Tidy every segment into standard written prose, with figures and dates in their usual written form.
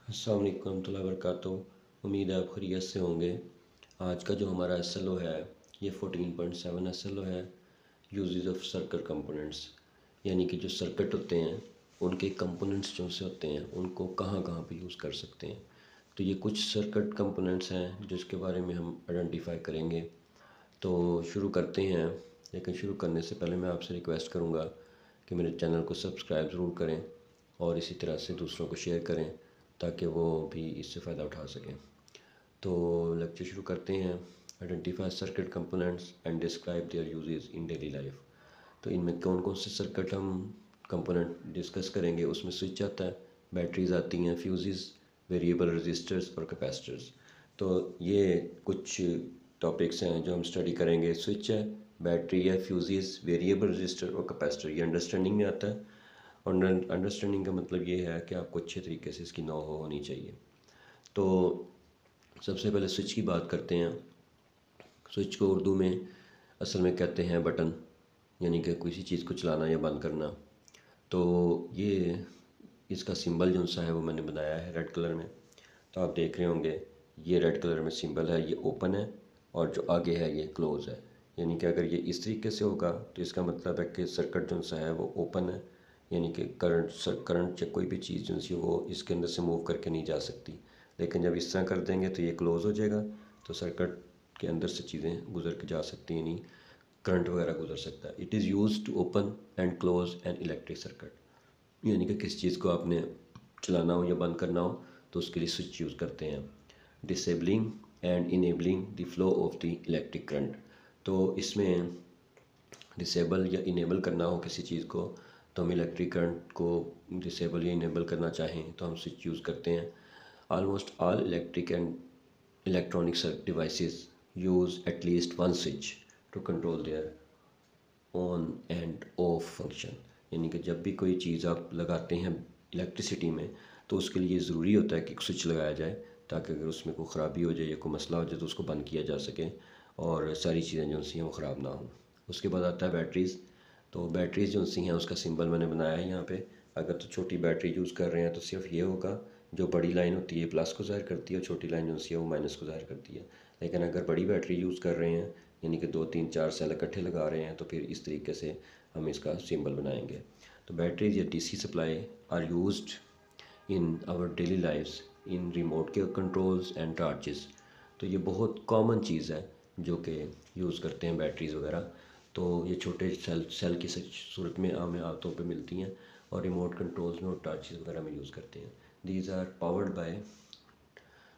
अस्सलाम वालेकुम warahmatullahi wabarakatuh। उम्मीद है आप खैरियत से होंगे। आज का जो हमारा एसएलओ है ये 14.7 एसएलओ है, यूजेस ऑफ सर्किट कंपोनेंट्स, यानी कि जो सर्किट होते हैं उनके कंपोनेंट्स जो से होते हैं उनको कहाँ कहाँ पे यूज़ कर सकते हैं। तो ये कुछ सर्किट कंपोनेंट्स हैं जिसके बारे में हम आइडेंटिफाई करेंगे। तो शुरू करते हैं, लेकिन शुरू करने से पहले मैं आपसे रिक्वेस्ट करूँगा कि मेरे चैनल को सब्सक्राइब ज़रूर करें और इसी तरह से दूसरों को शेयर करें ताकि वो भी इससे फ़ायदा उठा सकें। तो लेक्चर शुरू करते हैं। Identify circuit components and describe their uses in daily life. तो इनमें कौन कौन से सर्किट हम कंपोनेंट डिस्कस करेंगे। उसमें स्विच आता है, बैटरीज आती हैं, फ्यूजेस, वेरिएबल रजिस्टर्स और कैपेसिटर्स। तो ये कुछ टॉपिक्स हैं जो हम स्टडी करेंगे। स्विच है, बैटरी है, फ्यूजेस, वेरिएबल रजिस्टर और कैपेसिटर। ये अंडरस्टैंडिंग में आता है और अंडरस्टैंडिंग का मतलब ये है कि आपको अच्छे तरीके से इसकी नॉ होनी चाहिए। तो सबसे पहले स्विच की बात करते हैं। स्विच को उर्दू में असल में कहते हैं बटन, यानी कि किसी चीज़ को चलाना या बंद करना। तो ये इसका सिंबल जो सा है वो मैंने बनाया है रेड कलर में। तो आप देख रहे होंगे ये रेड कलर में सिंबल है, ये ओपन है और जो आगे है ये क्लोज़ है। यानी कि अगर ये इस तरीके से होगा तो इसका मतलब है कि सर्किट जो सा है वो ओपन है, यानी कि करंट या कोई भी चीज़ जो सी वो इसके अंदर से मूव करके नहीं जा सकती। लेकिन जब इस तरह कर देंगे तो ये क्लोज़ हो जाएगा, तो सर्किट के अंदर से चीज़ें गुजर के जा सकती हैं, यानी करंट वगैरह गुजर सकता है। It is use to open and close an electric circuit, यानी कि किस चीज़ को आपने चलाना हो या बंद करना हो तो उसके लिए स्विच यूज़ करते हैं। Disabling and enabling the flow of the electric current. तो इसमें डिसेबल या इनेबल करना हो किसी चीज़ को तो हम इलेक्ट्रिक करंट को डिसेबल या इनेबल करना चाहें तो हम स्विच यूज़ करते हैं। Almost all electric and electronic devices use at least one switch to control their on and off function. यानी कि जब भी कोई चीज़ आप लगाते हैं इलेक्ट्रिसिटी में तो उसके लिए ज़रूरी होता है कि एक स्विच लगाया जाए, ताकि अगर उसमें कोई ख़राबी हो जाए या कोई मसला हो जाए तो उसको बंद किया जा सके और सारी चीज़ें जो सी हैं वो ख़राब ना हों। उसके बाद आता है बैटरीज़। तो बैटरीज़ जो सी हैं उसका सिंबल मैंने बनाया है यहाँ पे। अगर तो छोटी बैटरी यूज़ कर रहे हैं तो सिर्फ ये होगा, जो बड़ी लाइन होती है प्लस को ज़ाहिर करती है और छोटी लाइन जो सी है वो माइनस को ज़ाहिर करती है। लेकिन अगर बड़ी बैटरी यूज़ कर रहे हैं यानी कि 2 3 4 सेल इकट्ठे लगा रहे हैं तो फिर इस तरीके से हम इसका सिंबल बनाएंगे। तो बैटरीज या DC supply are used in our daily lifes in remote के कंट्रोल्स एंड टार्चेस। तो ये बहुत कॉमन चीज़ है जो कि यूज़ करते हैं बैटरीज़ वगैरह। तो ये छोटे सेल की सूरत में हमें आमतौर पे मिलती हैं और रिमोट कंट्रोल्स में और टार्चेस वगैरह में यूज़ करते हैं। These are powered by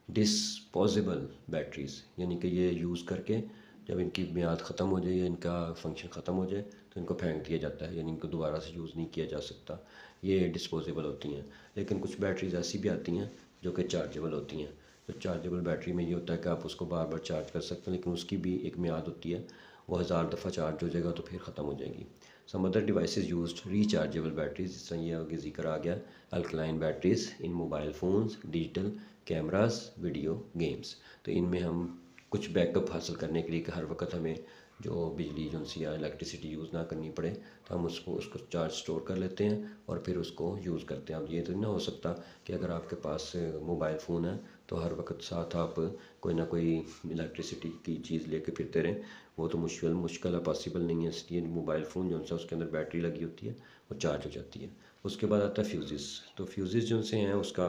disposable batteries, यानी कि ये यूज़ करके जब इनकी मियाद ख़त्म हो जाए या इनका फंक्शन ख़त्म हो जाए तो इनको फेंक दिया जाता है, यानी इनको दोबारा से यूज़ नहीं किया जा सकता। ये डिस्पोजेबल होती हैं। लेकिन कुछ बैटरीज़ ऐसी भी आती हैं जो कि चार्जेबल होती हैं। तो चार्जेबल बैटरी में ये होता है कि आप उसको बार बार चार्ज कर सकते हैं, लेकिन उसकी भी एक मियाद होती है, वो 1000 दफ़ा चार्ज हो जाएगा तो फिर ख़त्म हो जाएगी। Some other devices used rechargeable batteries, जिस तरह ये आगे जिक्र आ गया, alkaline batteries in mobile phones, digital cameras, video games. तो इनमें हम कुछ बैकअप हासिल करने के लिए कि हर वक्त हमें जो बिजली जो सी या इलेक्ट्रिसिटी यूज़ ना करनी पड़े तो हम उसको चार्ज स्टोर कर लेते हैं और फिर उसको यूज़ करते हैं। अब ये तो नहीं हो सकता कि अगर आपके पास मोबाइल फ़ोन है तो हर वक्त साथ आप कोई ना कोई इलेक्ट्रिसिटी की चीज़ लेके फिरते रहें, वो तो मुश्किल है, पॉसिबल नहीं है। इसलिए मोबाइल फ़ोन जो सा उसके अंदर बैटरी लगी होती है वो चार्ज हो जाती है। उसके बाद आता है फ्यूज़ेस। तो फ्यूज़ेस जो से हैं उसका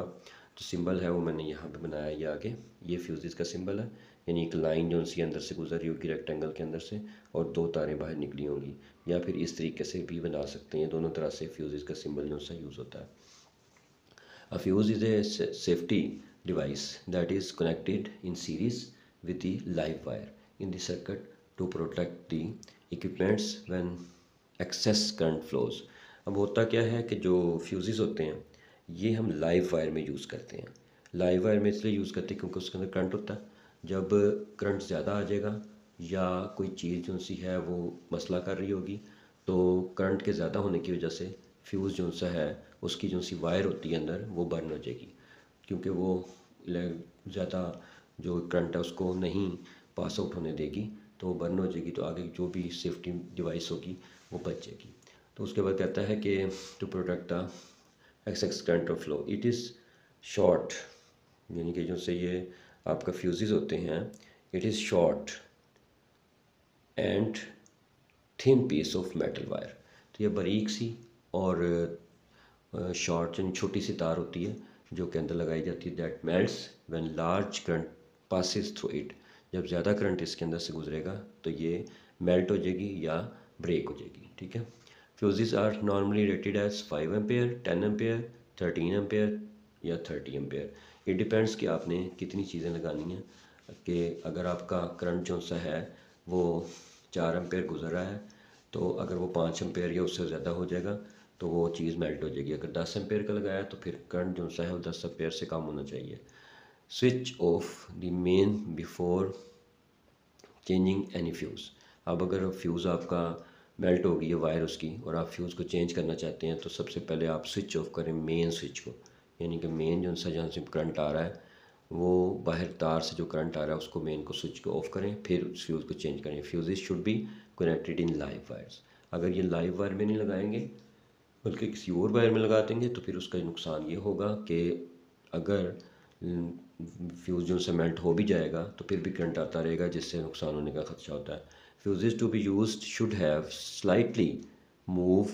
जो सिंबल है वो मैंने यहाँ पे बनाया है, ये आगे ये फ्यूज़ेस का सिंबल है, यानी एक लाइन जो सी अंदर से गुजर रही होगी रेक्टेंगल के अंदर से और 2 तारें बाहर निकली होंगी, या फिर इस तरीके से भी बना सकते हैं। दोनों तरह से फ्यूज़ेस का सिंबल जो सा यूज़ होता है। A fuse is a safety device that is connected in series with the live wire in the circuit to protect the equipments when excess current flows। अब होता क्या है कि जो फ्यूजेस होते हैं ये हम लाइव वायर में यूज़ करते हैं। लाइव वायर में इसलिए यूज़ करते हैं क्योंकि उसके अंदर करंट होता है। जब करंट ज़्यादा आ जाएगा या कोई चीज़ जो सी है वो मसला कर रही होगी तो करंट के ज़्यादा होने की वजह से फ्यूज़ जो सा है उसकी जो सी वायर होती है अंदर वो बर्न हो जाएगी, क्योंकि वो ज़्यादा जो करंट है उसको नहीं पास आउट होने देगी, तो वो बर्न हो जाएगी, तो आगे जो भी सेफ्टी डिवाइस होगी वो बच जाएगी। तो उसके बाद कहता है कि to protect the excess current of flow, it is short, यानी कि जो से ये आपका फ्यूज़ेस होते हैं, it is short and thin piece of metal wire. तो ये बारीक सी और शॉर्ट यानी छोटी सी तार होती है जो के अंदर लगाई जाती है, that melts when large current passes through it. जब ज़्यादा करंट इसके अंदर से गुजरेगा तो ये मेल्ट हो जाएगी या ब्रेक हो जाएगी, ठीक है। Fuses are normally rated as 5 ampere, 10 ampere, 13 ampere या 30 एम्पेयर। इट डिपेंड्स कि आपने कितनी चीज़ें लगानी हैं, कि अगर आपका करंट जो सा है वो 4 एम्पेयर गुजर रहा है तो अगर वो 5 एम्पेयर या उससे ज़्यादा हो जाएगा तो वो चीज़ मेल्ट हो जाएगी। अगर 10 एम्पेयर का लगाया तो फिर करंट जो सा है वो 10 एम्पेयर से कम होना चाहिए। Switch off the main before changing any fuse. अब अगर फ्यूज़ आपका मेल्ट हो गई है वायर उसकी और आप फ्यूज़ को चेंज करना चाहते हैं तो सबसे पहले आप स्विच ऑफ करें मेन स्विच को, यानी कि मेन जो सा जहाँ से करंट आ रहा है वो बाहर तार से जो करंट आ रहा है उसको मेन को स्विच को ऑफ करें, फिर उस फ्यूज़ को चेंज करें। Fuses should be connected in live wires. अगर ये लाइव वायर में नहीं लगाएंगे बल्कि किसी और वायर में लगा देंगे तो फिर उसका नुकसान ये होगा कि अगर फ्यूज़ जो से मेल्ट हो भी जाएगा तो फिर भी करंट आता रहेगा जिससे नुकसान होने का खदशा होता है। Fuses to be used should have slightly move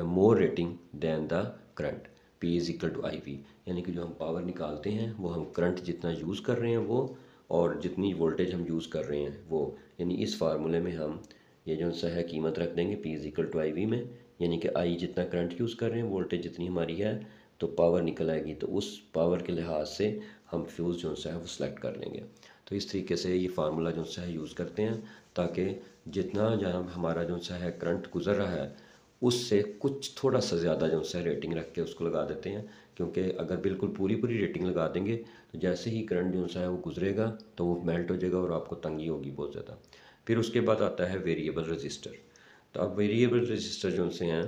more rating than the current, P is equal to IV। यानी कि जो हम पावर निकालते हैं वो हम करंट जितना यूज़ कर रहे हैं वो और जितनी वोल्टेज हम यूज़ कर रहे हैं वो, यानी इस फार्मूले में हम ये जो सा है कीमत रख देंगे P is equal to IV में, यानी कि I जितना करंट यूज़ कर रहे हैं वोल्टेज जितनी हमारी है तो पावर निकल आएगी, तो उस पावर के लिहाज से हम फ्यूज़ जो सा है वो सिलेक्ट कर लेंगे। तो इस तरीके से ये फार्मूला जो सा है यूज़ करते हैं ताकि जितना जहाँ हमारा जो सा है करंट गुज़र रहा है उससे कुछ थोड़ा सा ज़्यादा जो सा रेटिंग रख के उसको लगा देते हैं, क्योंकि अगर बिल्कुल पूरी पूरी रेटिंग लगा देंगे तो जैसे ही करंट जो सा है वो गुजरेगा तो वो मेल्ट हो जाएगा और आपको तंगी होगी बहुत ज़्यादा। फिर उसके बाद आता है वेरिएबल रजिस्टर। तो अब वेरिएबल रजिस्टर जो से हैं,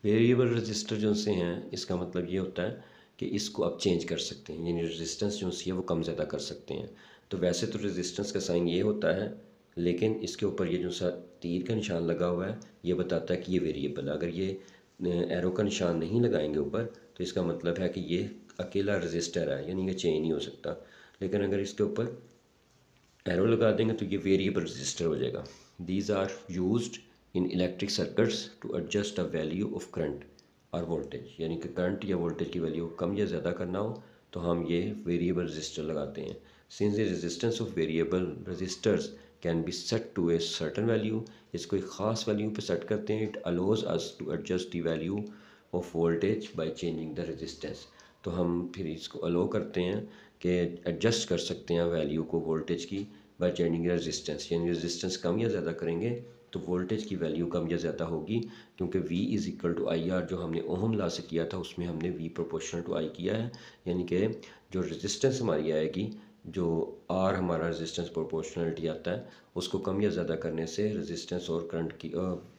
वेरिएबल रजिस्टर जो से हैं इसका मतलब ये होता है कि इसको आप चेंज कर सकते हैं, यानी रेजिस्टेंस जो सी है वो कम ज़्यादा कर सकते हैं। तो वैसे तो रेजिस्टेंस का साइन ये होता है, लेकिन इसके ऊपर ये जो सा तीर का निशान लगा हुआ है ये बताता है कि ये वेरिएबल है। अगर ये एरो का निशान नहीं लगाएंगे ऊपर तो इसका मतलब है कि ये अकेला रजिस्टर है, यानी कि चेंज नहीं हो सकता। लेकिन अगर इसके ऊपर एरो लगा देंगे तो ये वेरिएबल रजिस्टर हो जाएगा। These are used in electric circuits to adjust a value of current और वोल्टेज, यानी कि करंट या वोल्टेज की वैल्यू कम या ज़्यादा करना हो तो हम ये वेरिएबल रजिस्टर लगाते हैं। Since the resistance of variable registers can be set to a certain value, इसको एक ख़ास वैल्यू पे सेट करते हैं। It allows us to adjust the value of voltage by changing the resistance. तो हम फिर इसको अलो करते हैं कि एडजस्ट कर सकते हैं वैल्यू को वोल्टेज की बाय चेंजिंग रेजिस्टेंस, यानी रेजिस्टेंस कम या ज़्यादा करेंगे तो वोल्टेज की वैल्यू कम या ज़्यादा होगी, क्योंकि V is equal to I R जो हमने ओहम लॉ से किया था उसमें हमने V प्रोपोर्शनल टू I किया है, यानी कि जो रेजिस्टेंस हमारी आएगी, जो R हमारा रेजिस्टेंस प्रोपोर्शनलिटी आता है उसको कम या ज़्यादा करने से रेजिस्टेंस और करंट की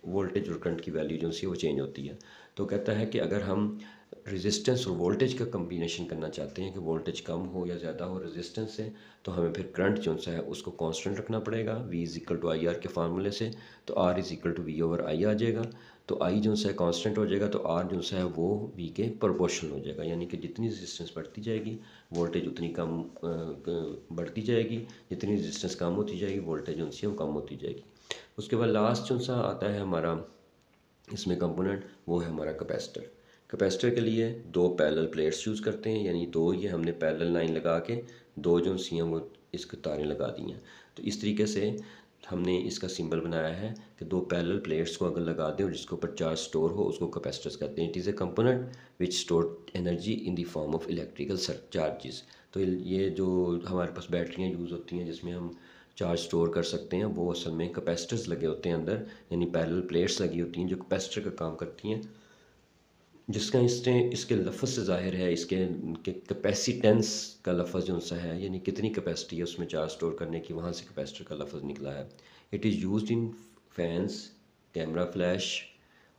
वोल्टेज और करंट की वैल्यू जो सी वो चेंज होती है। तो कहता है कि अगर हम रेजिस्टेंस और वोल्टेज का कम्बिनेशन करना चाहते हैं कि वोल्टेज कम हो या ज़्यादा हो रेजिस्टेंस से, तो हमें फिर करंट जो सा है उसको कांस्टेंट रखना पड़ेगा V is equal to I R के फार्मूले से। तो R is equal to V over I आ जाएगा, तो I जो सा है कांस्टेंट हो जाएगा तो R जो सा है वो V के प्रोपोर्शनल हो जाएगा, यानी कि जितनी रेजिस्टेंस बढ़ती जाएगी वोल्टेज उतनी कम बढ़ती जाएगी, जितनी रेजिस्टेंस कम होती जाएगी वोल्टेज जो सी है वो कम होती जाएगी। उसके बाद लास्ट जो सा आता है हमारा इसमें कंपोनेंट, वो है हमारा कैपेसिटर। कैपेसिटर के लिए दो पैरेलल प्लेट्स यूज़ करते हैं, यानी दो ये हमने पैरेलल लाइन लगा के दो जो सी हैं वो इसके तारें लगा दी हैं। तो इस तरीके से हमने इसका सिंबल बनाया है कि दो पैरेलल प्लेट्स को अगर लगा दें और जिसके ऊपर चार्ज स्टोर हो उसको कैपेसिटर्स कहते हैं। It is a component which store energy in the form of electrical charges. तो ये जो हमारे पास बैटरियाँ यूज़ होती हैं जिसमें हम चार्ज स्टोर कर सकते हैं वो असल में कैपेसिटर्स लगे होते हैं अंदर, यानी पैरेलल प्लेट्स लगी होती हैं जो कैपेसिटर का काम करती हैं, जिसका इसके लफ्ज़ से ज़ाहिर है इसके कैपेसिटेंस का लफ्ज़ जो सा है, यानी कितनी कैपेसिटी है उसमें चार्ज स्टोर करने की, वहाँ से कैपेसिटर का लफ्ज़ निकला है। It is used in fans, camera flash,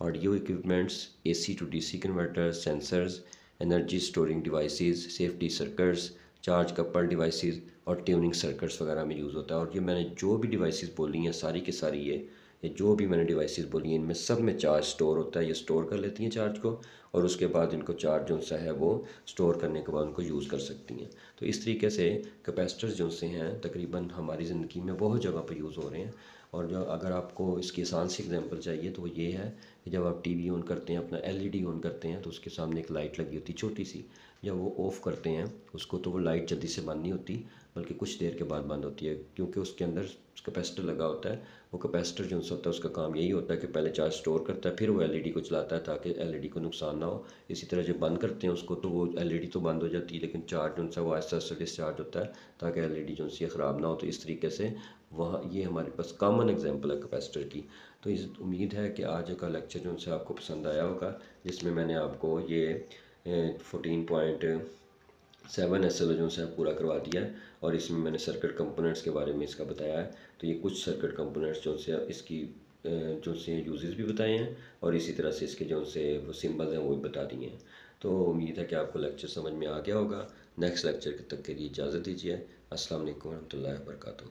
audio equipments, AC to DC converters, sensors, energy storing devices, safety circuits, charge couple devices और ट्यूनिंग सर्किट्स वगैरह में यूज़ होता है। और ये मैंने जो भी डिवाइसेस बोली हैं सारी की सारी ये ये जो भी मैंने डिवाइसेस बोली हैं इनमें सब में चार्ज स्टोर होता है। ये स्टोर कर लेती हैं चार्ज को और उसके बाद इनको चार्ज जो सा है वो स्टोर करने के बाद उनको यूज़ कर सकती हैं। तो इस तरीके से कैपेसिटर्स जो से हैं तकरीबन हमारी ज़िंदगी में बहुत जगह पर यूज़ हो रहे हैं। और जो अगर आपको इसकी आसान सी एग्जांपल चाहिए तो वो ये है कि जब आप टीवी ऑन करते हैं, अपना एलईडी ऑन करते हैं, तो उसके सामने एक लाइट लगी होती है छोटी सी। जब वो ऑफ़ करते हैं उसको तो वो लाइट जल्दी से बंद नहीं होती, बल्कि कुछ देर के बाद बंद होती है, क्योंकि उसके अंदर कैपेसिटर लगा होता है। वो कैपेसिटर जो होता है उसका काम यही होता है कि पहले चार्ज स्टोर करता है, फिर वो एलईडी को चलाता है ताकि एलईडी को नुकसान ना हो। इसी तरह जब बंद करते हैं उसको तो वो एलईडी तो बंद हो जाती है, लेकिन चार्ज जो है वो आहिस्ता आहिस्ता डिस्चार्ज होता है ताकि एलईडी जो है ख़राब ना हो। तो इस तरीके से वहाँ ये हमारे पास कॉमन एग्जांपल है कैपेसिटर की। तो इस उम्मीद है कि आज का लेक्चर जो है आपको पसंद आया होगा, जिसमें मैंने आपको ये 14.7 एस एल जो है पूरा करवा दिया है और इसमें मैंने सर्किट कंपोनेंट्स के बारे में इसका बताया है। तो ये कुछ सर्किट कंपोनेंट्स जो से इसकी जो से यूजेस भी बताए हैं और इसी तरह से इसके जो से वो सिंबल्स हैं वो भी बता दिए हैं। तो उम्मीद है कि आपको लेक्चर समझ में आ गया होगा। नेक्स्ट लेक्चर तक के लिए इजाज़त दीजिए। अस्सलाम वालेकुम रहमतुल्लाहि व बरकातहू।